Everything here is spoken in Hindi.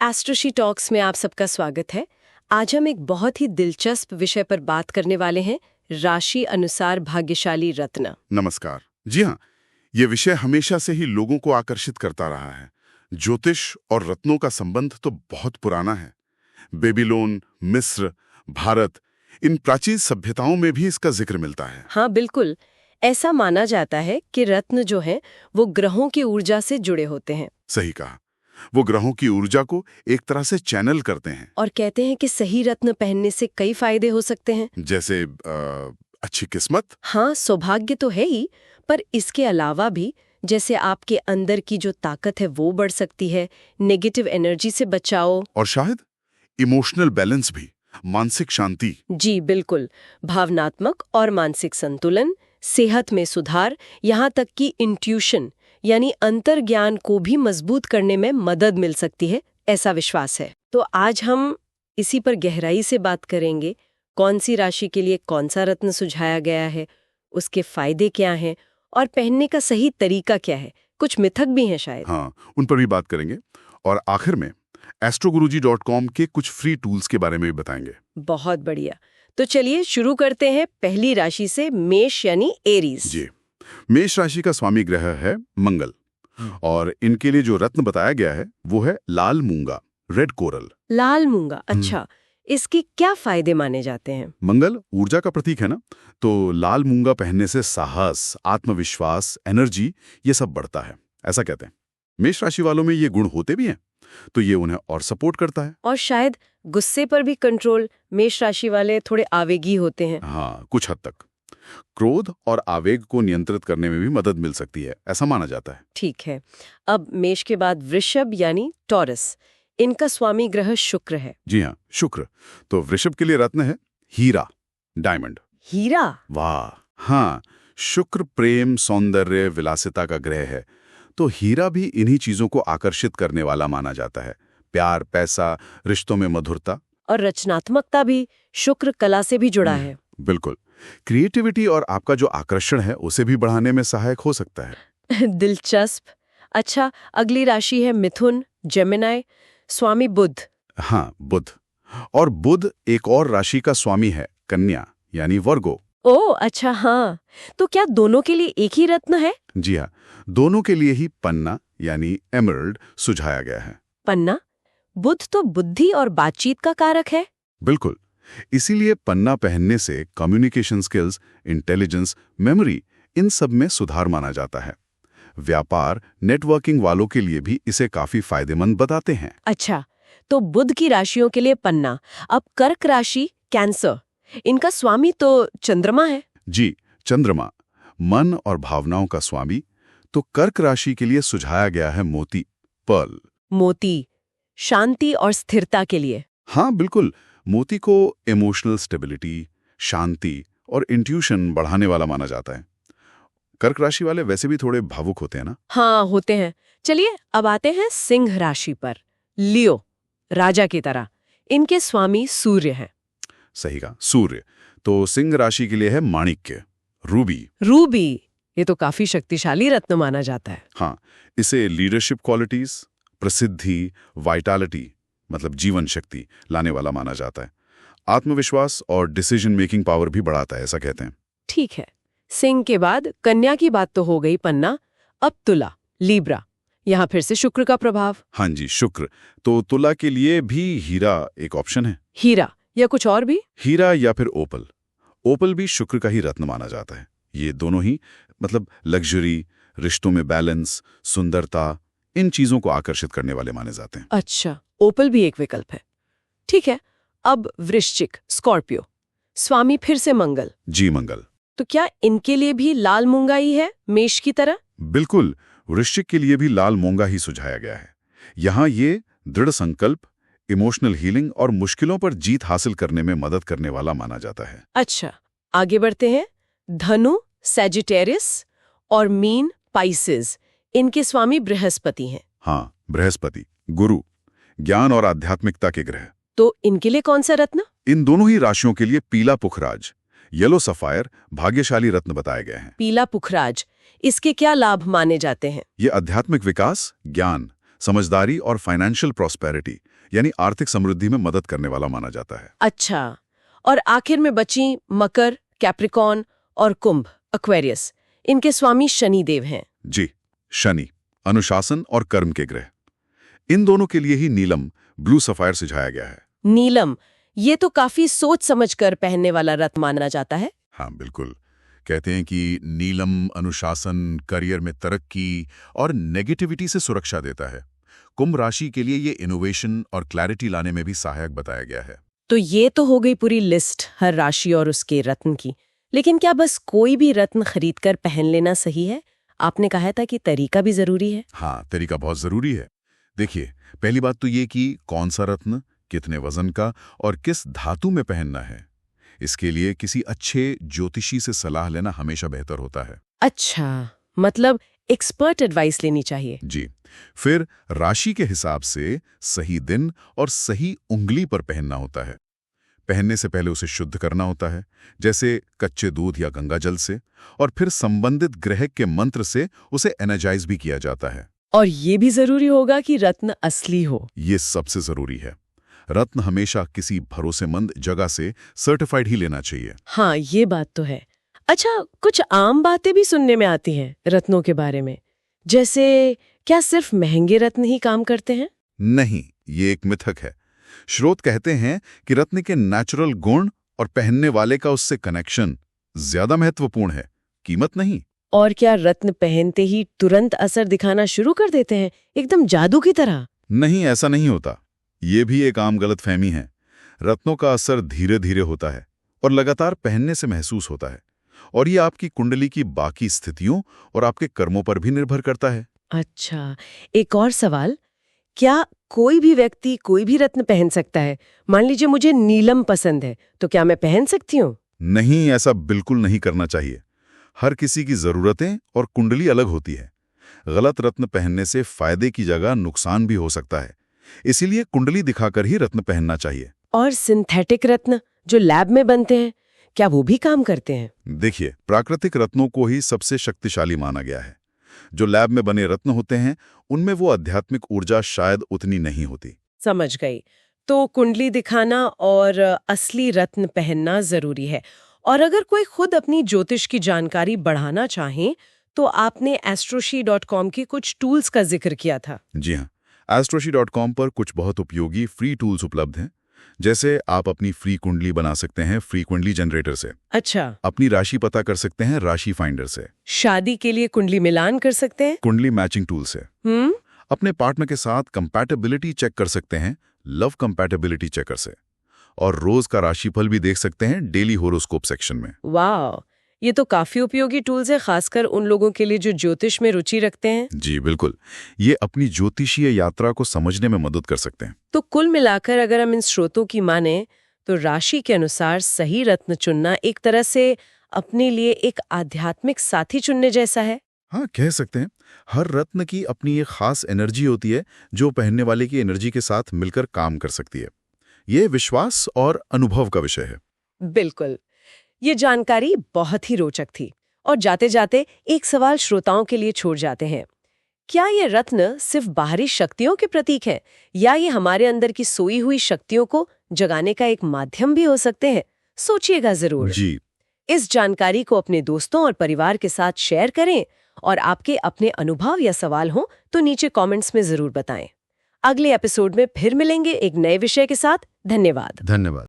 एस्ट्रोशी टॉक्स में आप सबका स्वागत है। आज हम एक बहुत ही दिलचस्प विषय पर बात करने वाले हैं, राशि अनुसार भाग्यशाली रत्न। नमस्कार। जी हाँ, ये विषय हमेशा से ही लोगों को आकर्षित करता रहा है। ज्योतिष और रत्नों का संबंध तो बहुत पुराना है। बेबीलोन, मिस्र, भारत, इन प्राचीन सभ्यताओं में भी इसका जिक्र मिलता है। हाँ बिल्कुल, ऐसा माना जाता है कि रत्न जो हैं वो ग्रहों की ऊर्जा से जुड़े होते हैं। सही कहा, वो ग्रहों की ऊर्जा को एक तरह से चैनल करते हैं। और कहते हैं कि सही रत्न पहनने से कई फायदे हो सकते हैं। जैसे अच्छी किस्मत। हाँ, सौभाग्य तो है ही, पर इसके अलावा भी जैसे आपके अंदर की जो ताकत है वो बढ़ सकती है, नेगेटिव एनर्जी से बचाओ। और शायद इमोशनल बैलेंस भी, मानसिक शांति। जी बिल्कुल, भावनात्मक और मानसिक संतुलन, सेहत में सुधार, यहाँ तक कि इंट्यूशन यानी अंतर्ज्ञान को भी मजबूत करने में मदद मिल सकती है, ऐसा विश्वास है। तो आज हम इसी पर गहराई से बात करेंगे। कौन सी राशि के लिए कौन सा रत्न सुझाया गया है, उसके फायदे क्या हैं और पहनने का सही तरीका क्या है। कुछ मिथक भी हैं शायद। हाँ, उन पर भी बात करेंगे। और आखिर में astroguruji.com के कुछ फ्री टूल्स के बारे में भी बताएंगे। बहुत बढ़िया। तो चलिए शुरू करते हैं पहली राशि से, मेष यानी एरीज। जी, मेष राशि का स्वामी ग्रह है मंगल, और इनके लिए जो रत्न बताया गया है वो है लाल मूंगा, रेड कोरल। लाल मूंगा, अच्छा। इसके क्या फायदे माने जाते हैं? मंगल ऊर्जा का प्रतीक है ना, तो लाल मूंगा पहनने से साहस, आत्मविश्वास, एनर्जी, ये सब बढ़ता है, ऐसा कहते हैं। मेष राशि वालों में ये गुण होते भी हैं, तो ये उन्हें और सपोर्ट करता है। और शायद गुस्से पर भी कंट्रोल। मेष राशि वाले थोड़े आवेगी होते हैं। हाँ, कुछ हद तक क्रोध और आवेग को नियंत्रित करने में भी मदद मिल सकती है, ऐसा माना जाता है। ठीक है। अब मेष के बाद वृषभ यानी टॉरस। इनका स्वामी ग्रह शुक्र है। जी हाँ, शुक्र। तो वृषभ के लिए रत्न है हीरा, डायमंड। हीरा? वाह! हाँ, शुक्र प्रेम, सौंदर्य, विलासिता का ग्रह है, तो हीरा भी इन्हीं चीजों को आकर्षित करने वाला माना जाता है। प्यार, पैसा, रिश्तों में मधुरता और रचनात्मकता भी। शुक्र कला से भी जुड़ा है। बिल्कुल, क्रिएटिविटी और आपका जो आकर्षण है उसे भी बढ़ाने में सहायक हो सकता है। दिलचस्प। अच्छा, अगली राशि है मिथुन, जेमिनी। स्वामी बुध। हाँ, बुध। और बुध एक और राशि का स्वामी है, कन्या यानी वर्गो। ओह अच्छा, हाँ। तो क्या दोनों के लिए एक ही रत्न है? जी हाँ, दोनों के लिए ही पन्ना यानी एमरल्ड सुझाया गया है। पन्ना? बुध तो बुद्धि और बातचीत का कारक है। बिल्कुल, इसीलिए पन्ना पहनने से कम्युनिकेशन स्किल्स, इंटेलिजेंस, मेमोरी, इन सब में सुधार माना जाता है। व्यापार, नेटवर्किंग वालों के लिए भी इसे काफी फायदेमंद बताते हैं। अच्छा, तो बुध की राशियों के लिए पन्ना। अब कर्क राशि, कैंसर। इनका स्वामी तो चंद्रमा है। जी, चंद्रमा मन और भावनाओं का स्वामी। तो कर्क राशि के लिए सुझाया गया है मोती, पर्ल। मोती शांति और स्थिरता के लिए। हाँ बिल्कुल, मोती को इमोशनल स्टेबिलिटी, शांति और इंट्यूशन बढ़ाने वाला माना जाता है। कर्क राशि वाले वैसे भी थोड़े भावुक होते हैं ना। हाँ होते हैं। चलिए अब आते हैं सिंह राशि पर। लियो, राजा की तरह। इनके स्वामी सूर्य हैं। सही कहा, सूर्य। तो सिंह राशि के लिए है माणिक्य, रूबी। रूबी, ये तो काफी शक्तिशाली रत्न माना जाता है। हाँ, इसे लीडरशिप क्वालिटीज, प्रसिद्धि, वाइटैलिटी मतलब जीवन शक्ति लाने वाला माना जाता है। आत्मविश्वास और डिसीजन मेकिंग पावर भी बढ़ाता है, ऐसा कहते हैं। ठीक है। सिंह के बाद कन्या की बात तो हो गई, पन्ना। अब तुला, लीब्रा। यहाँ फिर से शुक्र का प्रभाव। हाँ जी, शुक्र। तो तुला के लिए भी हीरा एक ऑप्शन है। हीरा या कुछ और भी? हीरा या फिर ओपल। ओपल भी शुक्र का ही रत्न माना जाता है। ये दोनों ही मतलब लग्जरी, रिश्तों में बैलेंस, सुंदरता, इन चीजों को आकर्षित करने वाले माने जाते हैं। अच्छा, ओपल भी एक विकल्प है। ठीक है। अब वृश्चिक, स्कॉर्पियो। स्वामी फिर से मंगल। जी, मंगल। तो क्या इनके लिए भी लाल मूंगा ही है, मेष की तरह? बिल्कुल, वृश्चिक के लिए भी लाल मूंगा ही सुझाया गया है। यहाँ ये दृढ़ संकल्प, इमोशनल हीलिंग और मुश्किलों पर जीत हासिल करने में मदद करने वाला माना जाता है। अच्छा, आगे बढ़ते हैं। धनु, सैजिटेरियस और मीन, पाइसेस। इनके स्वामी बृहस्पति हैं। हाँ, बृहस्पति, गुरु, ज्ञान और आध्यात्मिकता के ग्रह। तो इनके लिए कौन सा रत्न? इन दोनों ही राशियों के लिए पीला पुखराज, येलो सफायर भाग्यशाली रत्न बताए गए हैं। पीला पुखराज, इसके क्या लाभ माने जाते हैं? ये आध्यात्मिक विकास, ज्ञान, समझदारी और फाइनेंशियल प्रॉस्पेरिटी यानी आर्थिक समृद्धि में मदद करने वाला माना जाता है। अच्छा, और आखिर में बची मकर, कैप्रिकॉर्न और कुंभ, एक्वेरियस। इनके स्वामी शनिदेव हैं। जी, शनि अनुशासन और कर्म के ग्रह। इन दोनों के लिए ही नीलम, ब्लू सफायर सुझाया गया है। नीलम, ये तो काफी सोच समझकर पहनने वाला रत्न माना जाता है। हाँ बिल्कुल, कहते हैं कि नीलम अनुशासन, करियर में तरक्की और नेगेटिविटी से सुरक्षा देता है। कुंभ राशि के लिए ये इनोवेशन और क्लैरिटी लाने में भी सहायक बताया गया है। तो ये तो हो गई पूरी लिस्ट हर राशि और उसके रत्न की। लेकिन क्या बस कोई भी रत्न खरीदकर पहन लेना सही है? आपने कहा था कि तरीका भी जरूरी है। हाँ, तरीका बहुत जरूरी है। देखिए, पहली बात तो ये कि कौन सा रत्न, कितने वजन का और किस धातु में पहनना है, इसके लिए किसी अच्छे ज्योतिषी से सलाह लेना हमेशा बेहतर होता है। अच्छा, मतलब एक्सपर्ट एडवाइस लेनी चाहिए। जी, फिर राशि के हिसाब से सही दिन और सही उंगली पर पहनना होता है। पहनने से पहले उसे शुद्ध करना होता है, जैसे कच्चे दूध या गंगा जल से, और फिर संबंधित ग्रह के मंत्र से उसे एनर्जाइज भी किया जाता है। और ये भी जरूरी होगा कि रत्न असली हो। ये सबसे जरूरी है। रत्न हमेशा किसी भरोसेमंद जगह से सर्टिफाइड ही लेना चाहिए। हाँ, ये बात तो है। अच्छा, कुछ आम बातें भी सुनने में आती हैं रत्नों के बारे में, जैसे क्या सिर्फ महंगे रत्न ही काम करते हैं? नहीं, ये एक मिथक है। स्रोत कहते हैं कि रत्न के नेचुरल गुण और पहनने वाले का उससे कनेक्शन ज्यादा महत्वपूर्ण है, कीमत नहीं। और क्या रत्न पहनते ही तुरंत असर दिखाना शुरू कर देते हैं, एकदम जादू की तरह? नहीं, ऐसा नहीं होता। ये भी एक आम गलतफहमी है। रत्नों का असर धीरे धीरे होता है और लगातार पहनने से महसूस होता है, और ये आपकी कुंडली की बाकी स्थितियों और आपके कर्मों पर भी निर्भर करता है। अच्छा, एक और सवाल, क्या कोई भी व्यक्ति कोई भी रत्न पहन सकता है? मान लीजिए मुझे नीलम पसंद है, तो क्या मैं पहन सकती हूँ? नहीं, ऐसा बिल्कुल नहीं करना चाहिए। हर किसी की जरूरतें और कुंडली अलग होती है। गलत रत्न पहनने से फायदे की जगह नुकसान भी हो सकता है, इसीलिए कुंडली दिखाकर ही रत्न पहनना चाहिए। और सिंथेटिक रत्न जो लैब में बनते हैं, क्या वो भी काम करते हैं? देखिए, प्राकृतिक रत्नों को ही सबसे शक्तिशाली माना गया है। जो लैब में बने रत्न होते हैं, उनमें वो आध्यात्मिक ऊर्जा शायद उतनी नहीं होती। समझ गई। तो कुंडली दिखाना और असली रत्न पहनना जरूरी है। और अगर कोई खुद अपनी ज्योतिष की जानकारी बढ़ाना चाहे, तो आपने astroshi.com के कुछ टूल्स का जिक्र किया था। जी हाँ, astroshi.com पर कुछ बहुत उपयोगी फ्री टूल्स उपलब्ध हैं। जैसे आप अपनी फ्री कुंडली बना सकते हैं फ्री कुंडली जनरेटर से। अच्छा। अपनी राशि पता कर सकते हैं राशि फाइंडर से। शादी के लिए कुंडली मिलान कर सकते हैं कुंडली मैचिंग टूल से। अपने पार्टनर के साथ कंपैटिबिलिटी चेक कर सकते हैं लव कंपैटिबिलिटी चेकर से। और रोज का राशिफल भी देख सकते हैं डेली होरोस्कोप सेक्शन में। वाह, ये तो काफी उपयोगी टूल्स है, खासकर उन लोगों के लिए जो ज्योतिष में रुचि रखते हैं। जी बिल्कुल, ये अपनी ज्योतिषीय यात्रा को समझने में मदद कर सकते हैं। तो कुल मिलाकर अगर हम इन स्रोतों की माने, तो राशि के अनुसार सही रत्न चुनना एक तरह से अपने लिए एक आध्यात्मिक साथी चुनने जैसा है। हाँ, कह सकते हैं। हर रत्न की अपनी एक खास एनर्जी होती है जो पहनने वाले की एनर्जी के साथ मिलकर काम कर सकती है। ये विश्वास और अनुभव का विषय है। बिल्कुल, ये जानकारी बहुत ही रोचक थी। और जाते जाते एक सवाल श्रोताओं के लिए छोड़ जाते हैं। क्या ये रत्न सिर्फ बाहरी शक्तियों के प्रतीक है, या ये हमारे अंदर की सोई हुई शक्तियों को जगाने का एक माध्यम भी हो सकते हैं? सोचिएगा जरूर। जी, इस जानकारी को अपने दोस्तों और परिवार के साथ शेयर करें, और आपके अपने अनुभव या सवाल हों तो नीचे कमेंट्स में जरूर बताएं। अगले एपिसोड में फिर मिलेंगे एक नए विषय के साथ। धन्यवाद।